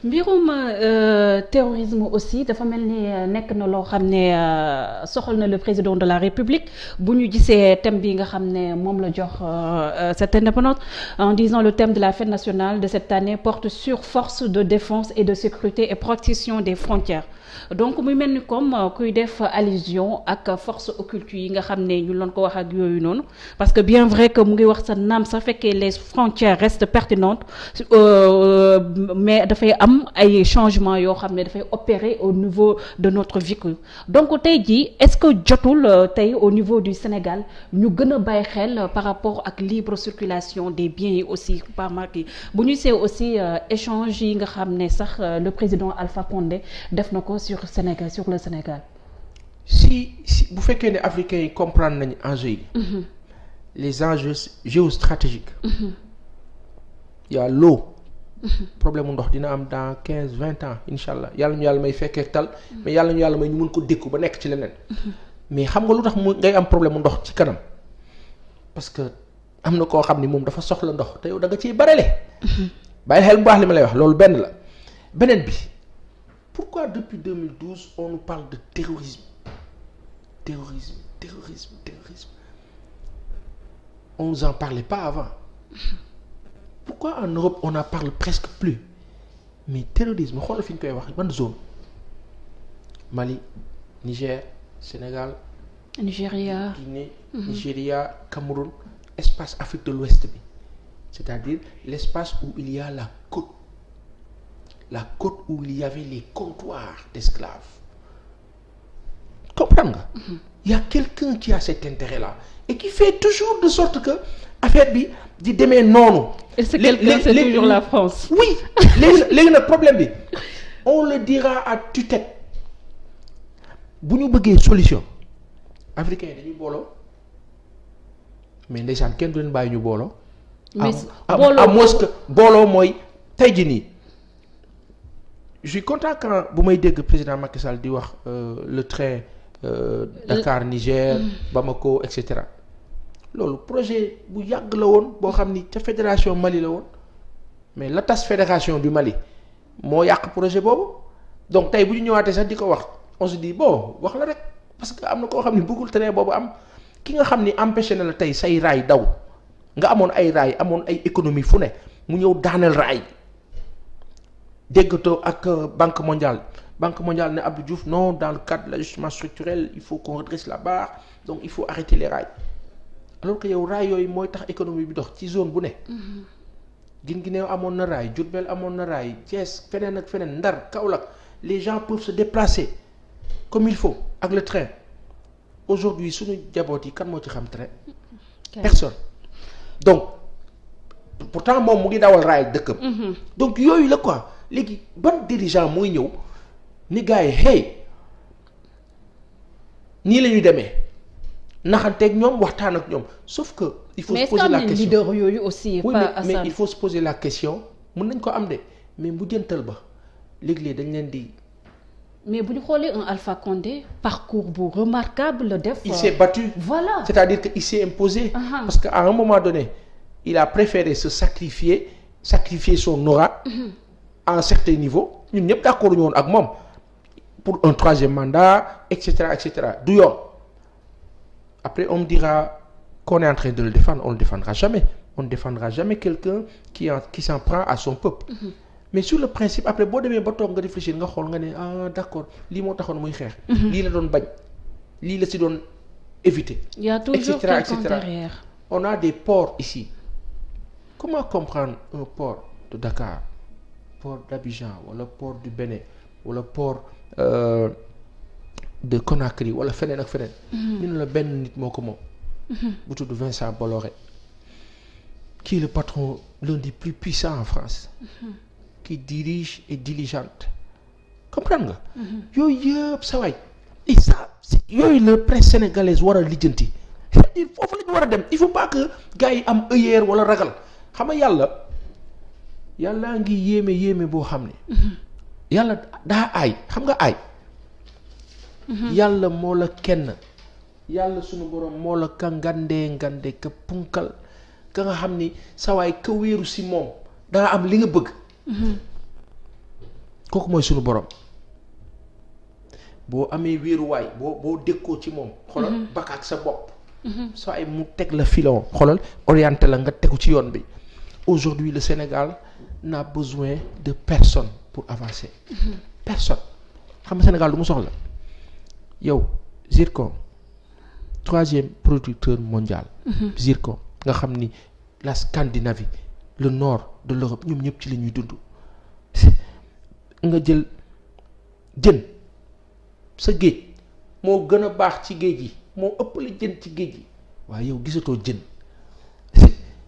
mbirum terrorisme aussi dafa mel ni nekk na loo xam ne soxal na le président de la République bu ñu gisee thème bi nga xam ne moom la jox cette indépendance en disant le thème de la fête nationale de cette année porte sur force de défense et de sécurité et protection des frontières. Donc muy mel ni comme kuy def allusion ak force occulte yi nga xam ne ñu loon ko wax ak yooyu noonu parce que bien vrai que mu ngi wax sa naam sa fekkee les frontières restent pertinentes mais dafay am ay changements yoo xam ne dafay opérer au niveau de notre vécu donc tey jii est-ce que jotul tey au niveau du Sénégal ñu gën a bàyyi xel par rapport ak libre circulation des biens yi aussi par marque yi bu ñu see aussi échange yi nga xam ne sax le président Alpha Condé def na ko sur Sénégal sur le Sénégal. si bu fekkee ne africains yi comprendre nañu enjeux yi. Les enjeux géostratégiques. Il y a l'eau. Problème mu ndox dina am dans 15-20 ans incha allah yàlla ñu yàlla may fekkee tal. mais yàlla ñu yàlla may ñu mun ko dékku ba nekk ci leneen. mais xam nga lu tax mu ngay am problème mu ndox ci kanam parce que am na koo xam ni moom dafa soxla ndox te yow da nga ciy barele. bàyyi xel bu baax li ma lay wax loolu benn la beneen bi. Pourquoi depuis 2012 on nous parle de terrorisme on nous en parlait pas avant pourquoi en Europe on n'en parle presque plus mais terrorisme xoolal fi ñu koy wax ban zone Mali Niger Sénégal Nigeria Guinée Nigeria Cameroun espace Afrique de l'Ouest bi c'est-à-dire l'espace où il y a la côte où il y avait les comptoirs d'esclaves comprendre nga. Il y a quelqu'un qui a cet intérêt-là et qui fait toujours de sorte que affaire bi di demee noonu. et c'est quelqu'un c'est toujours la France. oui léegi nag problème bi on le dira à tue-tête bu ñu bëggee solution africains yi dañuy booloo mais ndeysaan kenn du leen bàyyi ñu booloo. mais booloo mooy tey jii nii. Je suis content quand bu may dégg président Macky Sall di wax le train Dakar Niger Bamako et cetera loolu projet bu yàgg la woon boo xam ni ca fédération Mali la woon mais la tas fédération du Mali moo yàq projet boobu donc tey bu ñu ñëwaatee sax di ko wax on se dit bon wax la rek parce que am na koo xam ni bëggul train boobu am ki nga xam ni empêché na la tey say raay daw nga amoon ay raay amoon ay économie fu ne mu ñëw daaneel raay. déggatoo ak banque mondiale ne Abdou Diouf non dans le cadre de l'ajustement structurel il faut qu'on redresse la barre donc il faut arrêter les rails alors que yow raay yooyu mooy tax économie bi dox ci zone bu ne. Guinguinéo amoon na raay Diourbel amoon na raay Thiès feneen ak feneen Ndar Kaolack les gens peuvent se déplacer comme il faut ak le train aujourd'hui suñu jaboot yi kan moo ci xam train. personne donc pourtant moom mu ngi dawal raay dëkkam. donc yooyu la quoi. léegi ban dirigeant mooy ñëw ni gars yi hey nii la ñuy demee naxanteeg ñoom waxtaan ak ñoom sauf que. il faut se poser la question mais leader yooyu aussi. oui mais il faut se poser la question mën nañ ko am de mais bu jëntal ba léegi dañ leen di. mais bu ñu xoolee un Alpha Condé parcours bu remarquable la def. il s'est battu. voilà c'est-à-dire que il s'est imposé. parce que à un moment donné il a préféré se sacrifier son aura. à un certain niveau ñun ñëpp d'accord ñu woon ak moom pour un troisième mandat et cetera du yoon après on me dira qu'on est en train de le défendre on le défendra jamais on ne défendra jamais quelqu'un qui s'en prend à son peuple. mais sur le principe après boo demee ba toog nga réfléchir nga xool nga ne ah d'accord lii moo taxoon muy xeex. lii la doon bañ lii la si doon éviter. il y a toujours quelqu'un derrière. on a des ports ici comment comprendre un port de Dakar. port d'Abidjan wala port du Bénin wala port de Conakry wala feneen ak feneen. ñu ne la benn nit moo ko moom. bu tudd Vincent Bolloré. qui est le patron l'un des plus puissants en France. qui dirige et diligente. comprendre nga. yooyu yëpp sa waay. et ça yooyu la presse sénégalaise war a lijjanti. c'est-à-dire foofu la ñu war a dem il faut pas que gars yi am œillère wala ragal xam nga yàllaa ngi yéeme boo xam ne. yàlla daa aay xam nga aay. yàlla moo la kenn. yàlla sunu borom moo la ka ngandee ka punkal ka nga xam ni sawaay ka wéeru si moom daa am li nga bëgg. kooku mooy sunu borom boo amee wéeruwaay boo dékkoo ci moom. xoolal bakk ak sa bopp. soo ay mu teg la filon xoolal orienté la nga tegu ci yoon bi aujourd'hui le Sénégal n'a besoin de personne pour avancer. Personne xam nga Sénégal lu mu soxla yow zircon 3e producteur mondial. Zircon nga xam ni la Scandinavie le nord de l'Europe ñoom ñëpp ci la ñuy dund nga jël jën sa géej moo gën a baax ci géej gi moo ëpp la jën ci géej gi waaye yow gisatoo jën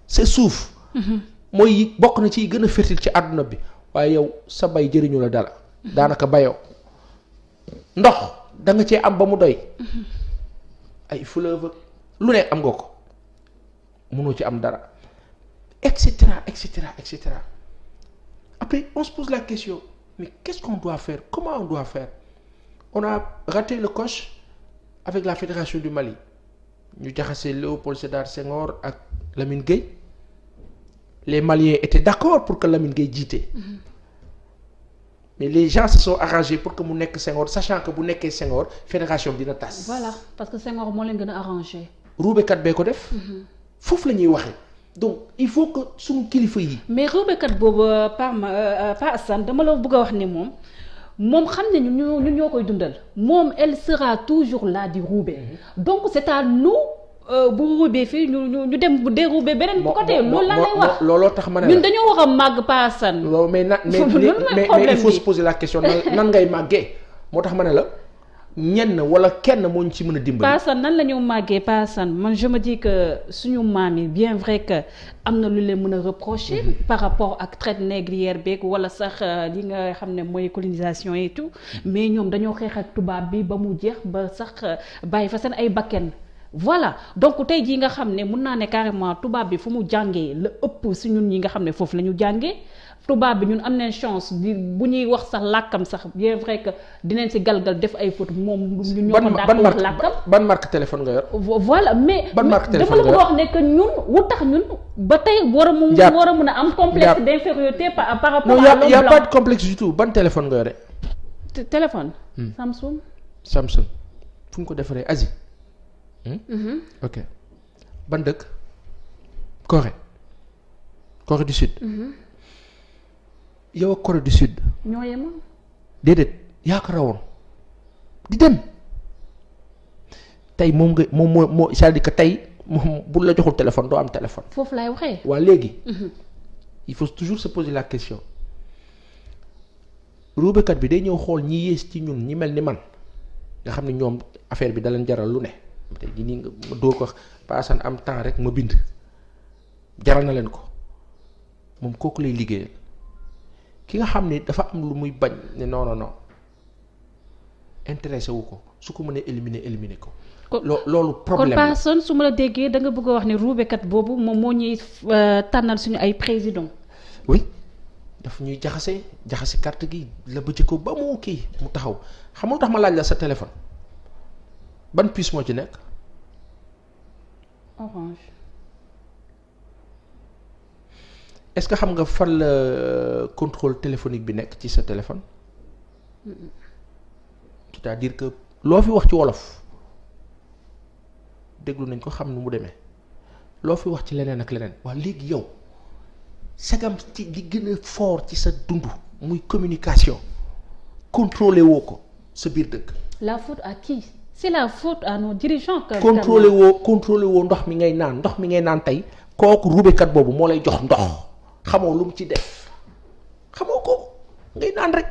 sa suuf. mooy bokk na ci gën a fertile ci àdduna bi waaye yow sa bay jëriñu la dara. daanaka bayoo ndox da nga cee am ba mu doy. ay fleuve lu ne am nga ko mënoo ci am dara et cetera et cetera et cetera après on se pose la question mais qu'est-ce qu'on doit faire comment on doit faire on a raté le coche avec la fédération du Mali ñu jaxase Léopold Sédar Senghor ak Lamine Gueye les Maliens étaient d'accord pour que Lamine Gueye jiite. mais les gens se sont arrangés pour que mu nekk Senghor sachant que bu nekkee Senghor fédération bi dina tas. voilà parce que Senghor moo leen gën a arrangé. ruubekat bee ko def. foofu la ñuy waxee donc il faut que suñu kilifa yi. mais ruubekat boobu Pa Assane dama la bëgg a wax ne moom xam ne ñun ñoo koy dundal moom elle sera toujours là di ruube. donc c'est à nous bu ruubee fii ñu dem bu déroubé beneen côté. loolu laa lay wax looloo tax ma ne la ñun dañoo war a màgg Pa Assane. loolu mais il faut se poser la question nan ngay màggee moo tax ma ne la ñenn wala kenn moo ñu ci mën a dimbali. Pa Assane nan la ñu màggee Pa Assane man je me dis que suñu maam yi bien vrai que am na lu leen mën a reprocher. par rapport ak traite négrière beeg wala sax li nga xam ne mooy colonisation et tout mais ñoom dañoo xeex ak tubaab bi ba mu jeex ba sax bàyyi fa seen ay bakken. voilà donc tey jii nga xam ne mun naa ne carrément tubaab bi fu mu jàngee la ëpp si ñun ñi nga xam ne foofu la ñu jàngee tubaab bi ñun am nañ chance bi bu ñuy wax sax làkkam sax bien vrai que dinañ si galgal def ay fautes moom. ñun ñoo ko dàq wax làkkam ban marque téléphone nga yor. voilà mais ban marque téléphone dama la wax ne que ñun wu tax ñun ba tey war a mun a am complexe d'infériorité par rapport à l'homme blanc. y a pas de complexe du tout ban téléphone nga yore. téléphone. Samsung fu ñu ko defaree Asie. ok ban dëkk Corée du Sud. yow ak Corée du Sud. ñoo yemoon. déedéet yaa ko rawoon di dem tey moom moo c'est-à-dire que tey moom bu la joxul téléphone doo am téléphone. foofu laay waxee. waa léegi. il faut toujours se poser la question ruubekat bi day ñëw xool ñi yées ci ñun ñi mel ni man nga xam ne ñoom affaire bi da leen jaral lu ne. tey jii nii nga ma dóor ko Pa Assane am temps rek ma bind jaral na leen ko moom kooku lay liggéeyal ki nga xam ne dafa am lu muy bañ ne non intéressé wu ko su ko mënee éliminer ko. loolu problème kon Pa Assane su ma la déggee da nga bëgg a wax ne ruubekat boobu moom moo ñuy tànnal suñu ay président. oui daf ñuy jaxase carte gi la bëcc ko ba mu kii mu taxaw xam nga tax ma laaj la sa téléphone. ban puce moo ci nekk. Orange. est-ce que xam nga fan la contrôle téléphonique bi nekk ci sa téléphone. c'est-à-dire que loo fi wax ci wolof déglu nañ ko xam nu mu demee loo fi wax ci leneen ak leneen waa léegi yow sagam ci li gën a fort ci sa dund muy communication contrôler woo ko sa biir dëkk. la faute à qui? c'est la faute à nos dirigeants. contrôler woo ndox mi ngay naan tey kooku ruubekat boobu moo lay jox ndox xamoo lu mu ci def xamoo ko ngay naan rek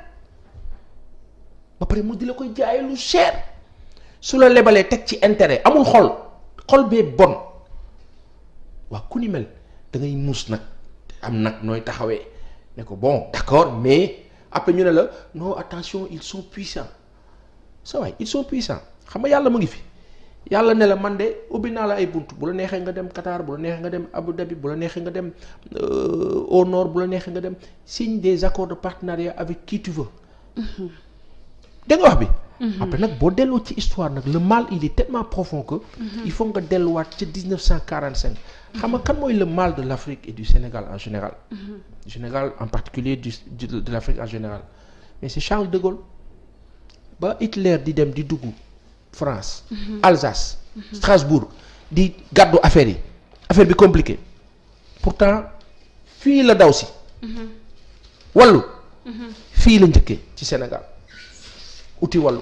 ba pare mu di la koy jaay lu cher su la lebalee teg ci intérêt amul xol bee bon waa ku ni mel da ngay muus nag am nag nooy taxawee ne ko bon d'accord mais après ñu ne la non attention ils sont puissants sa waay ils sont puissants xam nga yàlla mu ngi fi yàlla ne la man de ubbi naa la ay bunt bu la neexee nga dem Qatar bu la neexee nga dem Abu Dhabi bu la neexee nga dem au nord bu la neexee nga dem signe des accords de partenariat avec qui tu veux. dégg nga wax bi. après nag boo delloo ci histoire nag le mal il est tellement profond que. il faut nga delluwaat ca 1945. xam nga kan mooy le mal de l'Afrique et du Sénégal en général. du Sénégal en particulier de l'Afrique en général mais c'est Charles de Gaulle ba Hitler di dem di dugg France. Alsace. Strasbourg di gàddu affaire bi compliqué pourtant fii la daw si. wàllu. fii la njëkkee ci Sénégal uti wàllu